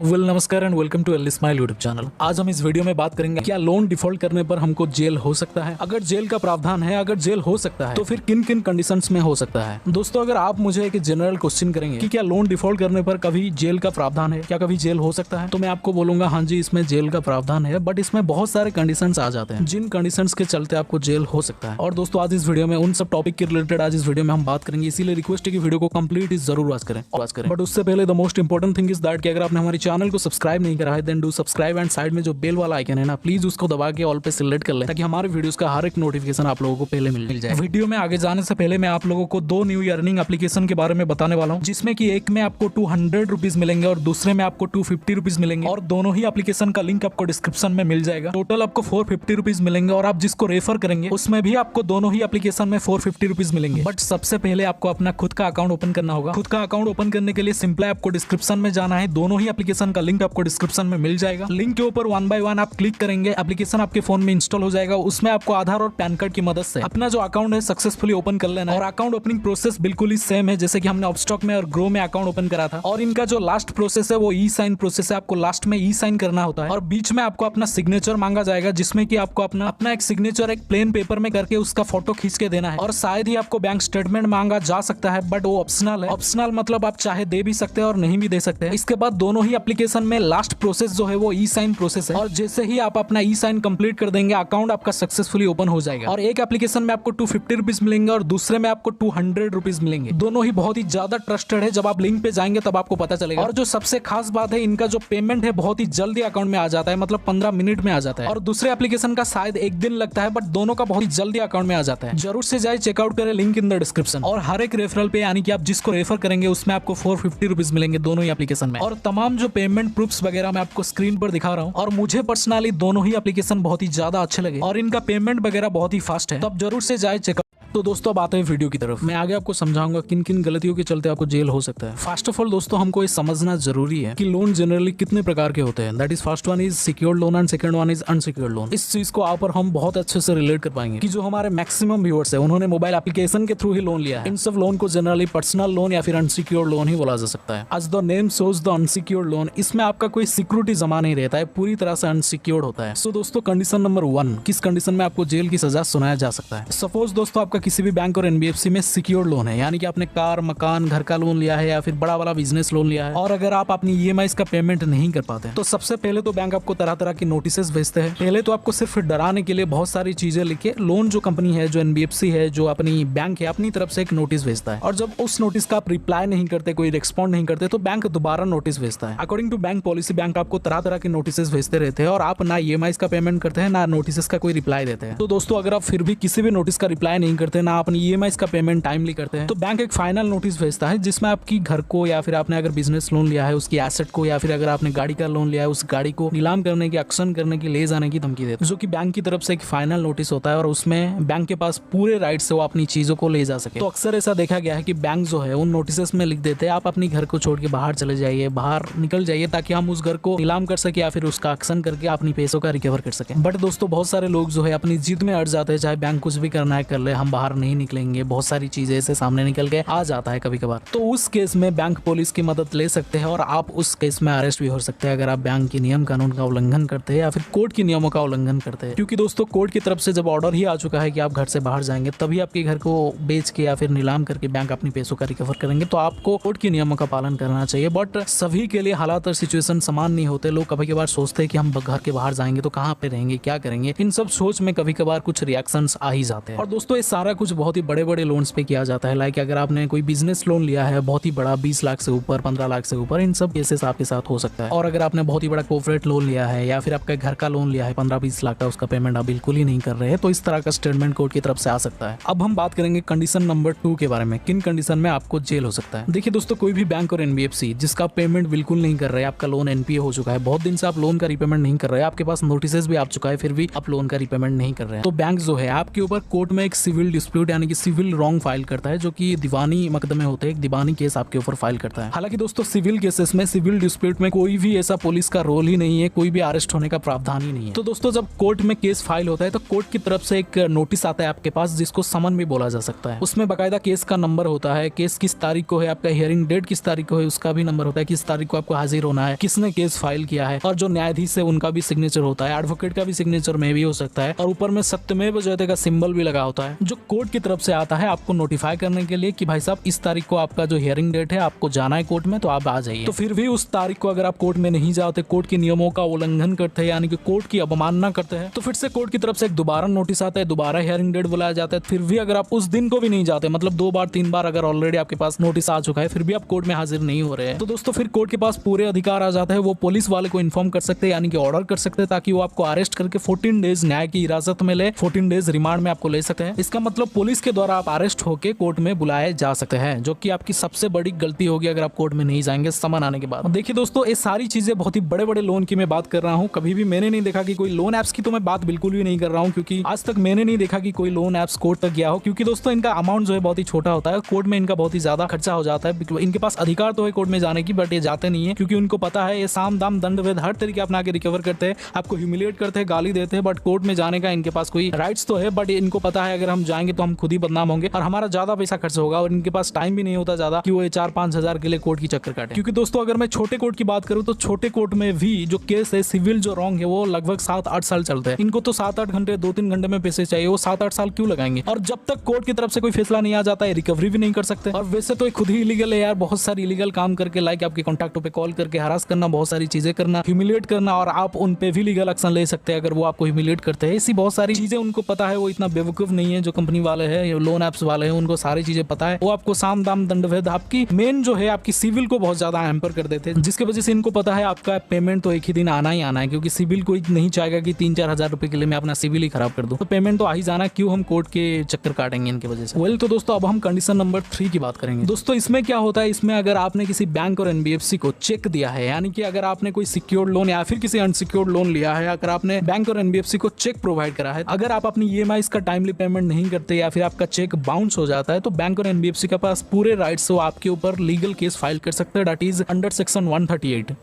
नमस्कार and welcome to smile YouTube channel. आज हम इस वीडियो में बात करेंगे क्या लोन डिफॉल्ट करने पर हमको जेल हो सकता है। अगर जेल का प्रावधान है, अगर जेल हो सकता है तो फिर किन किन कंडीशंस में हो सकता है। दोस्तों, अगर आप मुझे एक जनरल क्वेश्चन करेंगे कि क्या लोन डिफॉल्ट करने पर कभी जेल का प्रावधान है, क्या कभी जेल हो सकता है, तो मैं आपको बोलूंगा हाँ जी, इसमें जेल का प्रावधान है, बट इसमें बहुत सारे कंडीशंस आ जाते हैं जिन कंडीशंस के चलते आपको जेल हो सकता है। और दोस्तों, आज इस वीडियो में उन सब टॉपिक के रिलेटेड आज इस वीडियो में हम बात करेंगे, इसीलिए रिक्वेस्ट है कि वीडियो को कंप्लीट जरूर वॉच करें। बट उससे पहले the most important thing is that कि अगर आपने हमारे चैनल को सब्सक्राइब नहीं करा है then do subscribe and side में जो बेल वाला आइकन है ना, प्लीज उसको दबा के ऑल पे सिलेक्ट कर ले ताकि हमारे वीडियोस का हर एक नोटिफिकेशन आप लोगों को पहले मिल जाए। वीडियो में आगे जाने से पहले मैं आप लोगों को दो न्यू अर्निंग एप्लीकेशन के बारे में बताने वाला हूं, जिसमें कि एक में आपको 200 रुपीज मिलेंगे और दूसरे में आपको 250 रुपीज मिलेंगे, और दोनों ही एप्लीकेशन का लिंक आपको डिस्क्रिप्शन में मिल जाएगा। टोटल आपको 450 रुपीज मिलेंगे और आप जिसको रेफर करेंगे उसमें भी आपको दोनों ही एप्लीकेशन में 450 रुपीज मिलेंगे। बट सबसे पहले आपको अपना खुद का अकाउंट ओपन करना होगा। खुद का अकाउंट ओपन करने के लिए सिंपल आपको डिस्क्रिप्शन में जाना है। दोनों ही एप्लीकेशन का लिंक आपको डिस्क्रिप्शन में मिल जाएगा। लिंक के ऊपर 1 बाय 1 आप क्लिक करेंगे, एप्लीकेशन आपके फोन में इंस्टॉल हो जाएगा। उसमें आपको आधार और पैन कार्ड की मदद से अपना जो अकाउंट है सक्सेसफुली ओपन कर लेना है। और अकाउंट ओपनिंग प्रोसेस बिल्कुल ही सेम है जैसे कि हमने अपस्टॉक में और ग्रो में अकाउंट ओपन करा था। और इनका जो लास्ट प्रोसेस है वो ई साइन प्रोसेस है। आपको लास्ट में ई साइन करना होता है और बीच में आपको अपना सिग्नेचर मांगा जाएगा, जिसमें कि आपको अपना एक सिग्नेचर एक प्लेन पेपर में करके उसका फोटो खींच के देना है। और शायद ही आपको बैंक स्टेटमेंट मांगा जा सकता है, बट वो ऑप्शनल है। ऑप्शनल मतलब आप चाहे दे भी सकते हैं और नहीं भी दे सकते हैं। इसके बाद दोनों ही एप्लीकेशन में लास्ट प्रोसेस जो है वो ई साइन प्रोसेस है। और जैसे ही आप अपना ई साइन कंप्लीट कर देंगे, अकाउंट आपका सक्सेसफुली ओपन हो जाएगा। और एक एप्लीकेशन में आपको 250 रुपीज मिलेंगे और दूसरे में आपको 200 रुपीज मिलेंगे। दोनों ही बहुत ही ज्यादा ट्रस्टेड है। जब आप लिंक पे जाएंगे तब आपको पता चलेगा। और जो सबसे खास बात है, इनका जो पेमेंट है बहुत ही जल्दी अकाउंट में आ जाता है, मतलब 15 मिनट में आ जाता है। और दूसरे एप्लीकेशन का शायद एक दिन लगता है, बट दोनों का बहुत ही जल्दी अकाउंट में आ जाता है। जरूर से जाए चेकआउट करें, लिंक इन द डिस्क्रिप्शन। और हर एक रेफरल पे यानी कि आप जिसको रेफर करेंगे उसमें आपको 450 रुपीज मिलेंगे दोनों ही एप्लीकेशन में। और तमाम जो पेमेंट प्रूफ्स वगैरह मैं आपको स्क्रीन पर दिखा रहा हूँ। और मुझे पर्सनली दोनों ही एप्लीकेशन बहुत ही ज्यादा अच्छे लगे और इनका पेमेंट वगैरह बहुत ही फास्ट है, तो आप जरूर से जाए चेकआउट। तो दोस्तों, अब आते हैं वीडियो की तरफ। मैं आगे आपको समझाऊंगा किन किन गलतियों के चलते आपको जेल हो सकता है। फर्स्ट ऑफ ऑल दोस्तों, हमको ये समझना जरूरी है कि लोन जनरली कितने प्रकार के होते हैं। That is first one is secured loan and second one is unsecured loan. इस चीज को आप और हम बहुत अच्छे से रिलेट कर पाएंगे कि जो हमारे मैक्सिमम व्यूअर्स है उन्होंने मोबाइल एप्लीकेशन के थ्रू ही लोन लिया है। इन सब लोन को जनरली पर्सनल लोन या फिर अनसिक्योर्ड लोन ही बोला जा सकता है। As the name shows the unsecured loan, इसमें आपका कोई सिक्योरिटी जमा नहीं रहता है, पूरी तरह से अनसिक्योर्ड होता है। सो दोस्तों, कंडीशन नंबर 1, किस कंडीशन में आपको जेल की सजा सुनाया जा सकता है। सपोज दोस्तों, आपका किसी भी बैंक और एनबीएफसी में सिक्योर्ड लोन है, यानी कि आपने कार, मकान, घर का लोन लिया है या फिर बड़ा वाला बिजनेस लोन लिया है। और अगर आप अपनी ईएमआईज का पेमेंट नहीं कर पाते तो सबसे पहले तो बैंक आपको तरह तरह की नोटिसेस भेजते हैं। पहले तो आपको सिर्फ डराने के लिए बहुत सारी चीजें लिखे लोन जो कंपनी है, जो एनबीएफसी है, जो अपनी बैंक है, अपनी तरफ से एक नोटिस भेजता है। और जब उस नोटिस का आप रिप्लाई नहीं करते, कोई रिस्पॉन्ड नहीं करते, तो बैंक दोबारा नोटिस भेजता है। According to bank policy, bank आपको तरह तरह की नोटिस भेजते रहते हैं और आप ना ईएमआईज का पेमेंट करते हैं, ना नोटिस का कोई रिप्लाई देते हैं। तो दोस्तों, अगर आप फिर भी किसी भी नोटिस का रिप्लाई नहीं करते, ना अपनी ईएमआईज का पेमेंट टाइमली करते हैं, तो बैंक एक फाइनल नोटिस भेजता है जिसमें आपकी घर को, या फिर आपने अगर बिजनेस लोन लिया है उसकी एसेट को, या फिर अगर आपने गाड़ी का लोन लिया है उस गाड़ी को नीलाम करने की, एक्शन करने की, ले जाने की धमकी देता है, जो कि बैंक की तरफ से एक फाइनल नोटिस होता है। और उसमें बैंक के पास पूरे राइट्स है वो अपनी चीजों को ले जा सके। तो अक्सर ऐसा देखा गया है कि बैंक जो है उन नोटिस में लिख देते हैं आप अपनी घर को छोड़ के बाहर चले जाइए, बाहर निकल जाइए, ताकि हम उस घर को नीलाम कर सके या फिर उसका एक्शन करके अपनी पैसों का रिकवर कर सके। बट दोस्तों, बहुत सारे लोग जो है अपनी जिद में अड़ जाते हैं, चाहे बैंक कुछ भी करना है कर ले, हम बाहर नहीं निकलेंगे। बहुत सारी चीजें ऐसे सामने निकल के आ जाता है कभी कभार। तो उस केस में बैंक पुलिस की मदद ले सकते हैं और आप उस केस में अरेस्ट भी हो सकते हैं अगर आप बैंक के नियम कानून का उल्लंघन करते हैं या फिर कोर्ट के नियमों का उल्लंघन करते हैं। क्योंकि दोस्तों, कोर्ट की तरफ से जब ऑर्डर ही आ चुका है कि आप घर से बाहर जाएंगे, तभी आपके घर को बेच के या फिर नीलाम करके बैंक अपनी पैसों का रिकवर करेंगे, तो आपको कोर्ट के नियमों का पालन करना चाहिए। बट सभी के लिए हालात और सिचुएशन समान नहीं होते। लोग कभी कभार सोचते हैं कि हम घर के बाहर जाएंगे तो कहाँ पे रहेंगे, क्या करेंगे। इन सब सोच में कभी कभार कुछ रिएक्शंस आ ही जाते हैं। और दोस्तों, ये सारा कुछ बहुत ही बड़े बड़े लोन्स पे किया जाता है। लाइक अगर आपने कोई बिजनेस लोन लिया है बहुत ही बड़ा, 20 लाख से ऊपर, 15 लाख से ऊपर, इन सब केसेस आपके साथ हो सकता है। और अगर आपने बहुत ही बड़ा कॉर्पोरेट लोन लिया है या फिर आपका घर का लोन लिया है 15-20 लाख का, उसका पेमेंट आप बिल्कुल ही नहीं कर रहे हैं, तो इस तरह का स्टेटमेंट कोर्ट की तरफ से आ सकता है। अब हम बात करेंगे कंडीशन नंबर 2 के बारे में, किन कंडीशन में आपको जेल हो सकता है। देखिए दोस्तों, कोई भी बैंक और एनबीएफसी जिसका पेमेंट बिल्कुल नहीं कर रहे, आपका लोन एनपीए हो चुका है, बहुत दिन से आप लोन का रिपेमेंट नहीं कर रहे, आपके पास नोटिस भी आ चुका है, फिर भी आप लोन का रिपेमेंट नहीं कर रहे हैं, तो बैंक जो है आपके ऊपर कोर्ट में एक सिविल डिस्प्यूट यानी कि सिविल रॉन्ग फाइल करता है, जो कि दीवानी मुकदमे होते हैं, एक दीवानी केस आपके ऊपर फाइल करता है। हालांकि दोस्तों सिविल केसेस में, सिविल डिस्प्यूट में कोई भी ऐसा पुलिस का रोल ही नहीं है, कोई भी अरेस्ट होने का प्रावधान ही नहीं है। तो दोस्तों जब कोर्ट में केस फाइल होता है तो कोर्ट की तरफ से एक नोटिस आता है आपके पास, जिसको समन भी बोला जा सकता है। उसमें बाकायदा केस का नंबर होता है, केस किस तारीख को है, आपका हियरिंग डेट किस तारीख को है उसका भी नंबर होता है, किस तारीख को आपको हाजिर होना है, किसने केस फाइल किया है, और जो न्यायाधीश है उनका भी सिग्नेचर होता है, एडवोकेट का भी सिग्नेचर में भी हो सकता है, और ऊपर में सत्यमेव जयते का सिंबल भी लगा होता है, जो कोर्ट की तरफ से आता है आपको नोटिफाई करने के लिए कि भाई साहब इस तारीख को आपका जो हियरिंग डेट है, आपको जाना है कोर्ट में, तो आप आ जाइए। तो फिर भी उस तारीख को अगर आप कोर्ट में नहीं जाते, कोर्ट के नियमों का उल्लंघन करते हैं, यानी कि कोर्ट की अवमानना करते हैं, तो फिर से कोर्ट की तरफ से एक दोबारा नोटिस आता है, दोबारा हियरिंग डेट बुलाया जाता है। फिर भी अगर आप उस दिन को भी नहीं जाते, मतलब 2 बार 3 बार अगर ऑलरेडी आपके पास नोटिस आ चुका है, फिर भी आप कोर्ट में हाजिर नहीं हो रहे हैं, तो दोस्तों फिर कोर्ट के पास पूरे अधिकार आ जाता है, वो पुलिस वाले को इन्फॉर्म कर सकते हैं, यानी कि ऑर्डर कर सकते हैं, ताकि वो आपको अरेस्ट करके 14 डेज न्याय की हिरासत में ले, 14 डेज रिमांड में आपको ले सकते हैं। इसका मतलब पुलिस के द्वारा आप अरेस्ट होकर कोर्ट में बुलाए जा सकते हैं, जो कि आपकी सबसे बड़ी गलती होगी अगर आप कोर्ट में नहीं जाएंगे समन आने के बाद। देखिए दोस्तों, ये सारी चीजें बहुत ही बड़े बड़े लोन की मैं बात कर रहा हूँ, कभी भी मैंने नहीं देखा कि कोई लोन एप्स की तो मैं बात बिल्कुल भी नहीं कर रहा हूँ, क्योंकि आज तक मैंने नहीं देखा कि कोई लोन एप्स कोर्ट तक गया हो, क्योंकि दोस्तों इनका अमाउंट जो है बहुत ही छोटा होता है, कोर्ट में इनका बहुत ही ज्यादा खर्चा हो जाता है। इनके पास अधिकार तो है कोर्ट में जाने की, बट ये जाते नहीं है, क्योंकि उनको पता है ये साम दाम दंड वेद हर तरीके अपना के रिकवर करते हैं, आपको ह्यूमिलिएट करते हैं, गाली देते हैं, बट कोर्ट में जाने का इनके पास कोई राइट्स तो है, बट इनको पता है अगर हम जाएंगे तो हम खुद ही बदनाम होंगे और हमारा ज्यादा पैसा खर्च होगा, और इनके पास टाइम भी नहीं होता ज्यादा कि वो 4-5 हजार के लिए कोर्ट की चक्कर काटे। क्योंकि दोस्तों अगर मैं छोटे कोर्ट की बात करूं तो छोटे कोर्ट में भी जो केस है सिविल जो रॉन्ग है वो लगभग 7-8 साल चलते हैं। इनको तो 7-8 घंटे 2-3 घंटे में पैसे चाहिए, वो 7-8 साल क्यों लगाएंगे? और जब तक कोर्ट की तरफ से कोई फैसला नहीं आ जाता है रिकवरी भी नहीं कर सकते। और वैसे तो खुद ही इलीगल है यार, बहुत सारी इलीगल काम करके, लाइक आपके कॉन्टैक्टों पे कॉल करके हरास करना, बहुत सारी चीजें करना, ह्यूमिलिएट करना, और आप उन पे भी लीगल एक्शन ले सकते हैं अगर वो आपको ह्यूमिलिएट करते हैं। ऐसी बहुत सारी चीजें उनको पता है, वो इतना बेवकूफ नहीं है जो कंपनी वाले हैं, लोन एप्स वाले हैं, उनको सारी चीजें पता है। वो आपको साम दाम दंड भेद आपकी मेन जो है आपकी सिविल को बहुत ज्यादा हैम्पर कर देते हैं, जिसकी वजह से इनको पता है आपका पेमेंट तो एक ही दिन आना ही आना है, क्योंकि सिविल कोई नहीं चाहेगा कि 3-4 हजार रुपए के लिए मैं अपना सिविल ही खराब कर दूं, तो पेमेंट तो आ ही जाना, क्यों हम कोर्ट के चक्कर काटेंगे इनकी वजह से। वेल तो दोस्तों अब हम कंडीशन नंबर 3 की बात करेंगे। दोस्तों इसमें क्या होता है, इसमें अगर आपने किसी बैंक और एनबीएफसी को चेक दिया है, यानी कि अगर आपने कोई सिक्योर्ड लोन या फिर किसी अनसिक्योर्ड लोन लिया है, अगर आपने बैंक और एनबीएफसी को चेक प्रोवाइड करा है, अगर आप अपनी ईएमआई का टाइमली पेमेंट नहीं करते या फिर आपका चेक बाउंस हो जाता है, तो बैंक और एनबीएफसी के पास पूरे राइट्स हो आपके ऊपर लीगल केस फाइल कर सकते हैं, दैट इज अंडर सेक्शन 138।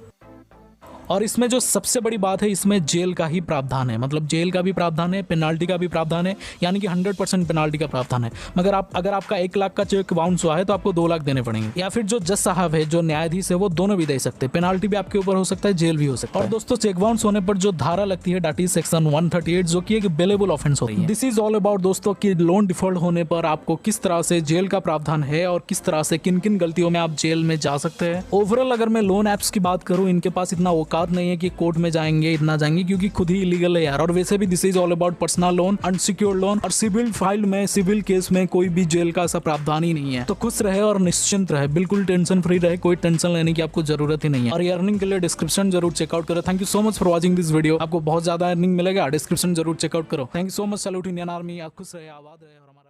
और इसमें जो सबसे बड़ी बात है, इसमें जेल का ही प्रावधान है, मतलब जेल का भी प्रावधान है, पेनाल्टी का भी प्रावधान है, यानी कि 100% पेनाल्टी का प्रावधान है। मगर अगर आपका 1 लाख का चेक बाउंस हुआ है तो आपको 2 लाख देने पड़ेंगे, या फिर जो जज साहब है, जो न्यायाधीश है, वो दोनों भी दे सकते हैं, पेनाल्टी भी आपके ऊपर हो सकता है, जेल भी हो सकता है। और दोस्तों चेक बाउंस होने पर जो धारा लगती है दैट इज सेक्शन 138, जो कि एक बेलेबल ऑफेंस होती है। दिस इज ऑल अबाउट दोस्तों कि लोन डिफॉल्ट होने पर आपको किस तरह से जेल का प्रावधान है और किस तरह से किन किन गलतियों में आप जेल में जा सकते हैं। ओवरऑल अगर मैं लोन एप्स की बात करूं, इनके पास इतना औकात नहीं है कि कोर्ट में जाएंगे, इतना जाएंगे, क्योंकि खुद ही इलीगल है यार। और वैसे भी this is all about personal loan, unsecured loan, और सिविल फाइल में, सिविल केस में कोई भी जेल का ऐसा प्रावधान ही नहीं है। तो खुश रहे और निश्चिंत रहे, बिल्कुल टेंशन फ्री रहे, कोई टेंशन लेने की आपको जरूरत ही नहीं है। और ये अर्निंग के लिए डिस्क्रिप्शन जरूर चेकआउट करो। Thank you so much for watching this video, आपको बहुत ज्यादा अर्निंग मिलेगा, डिस्क्रिप्शन जरूर चेकआउट करो। Thank you so much. Salute Indian army. आप खुश रहे, आबाद रहे और हमारा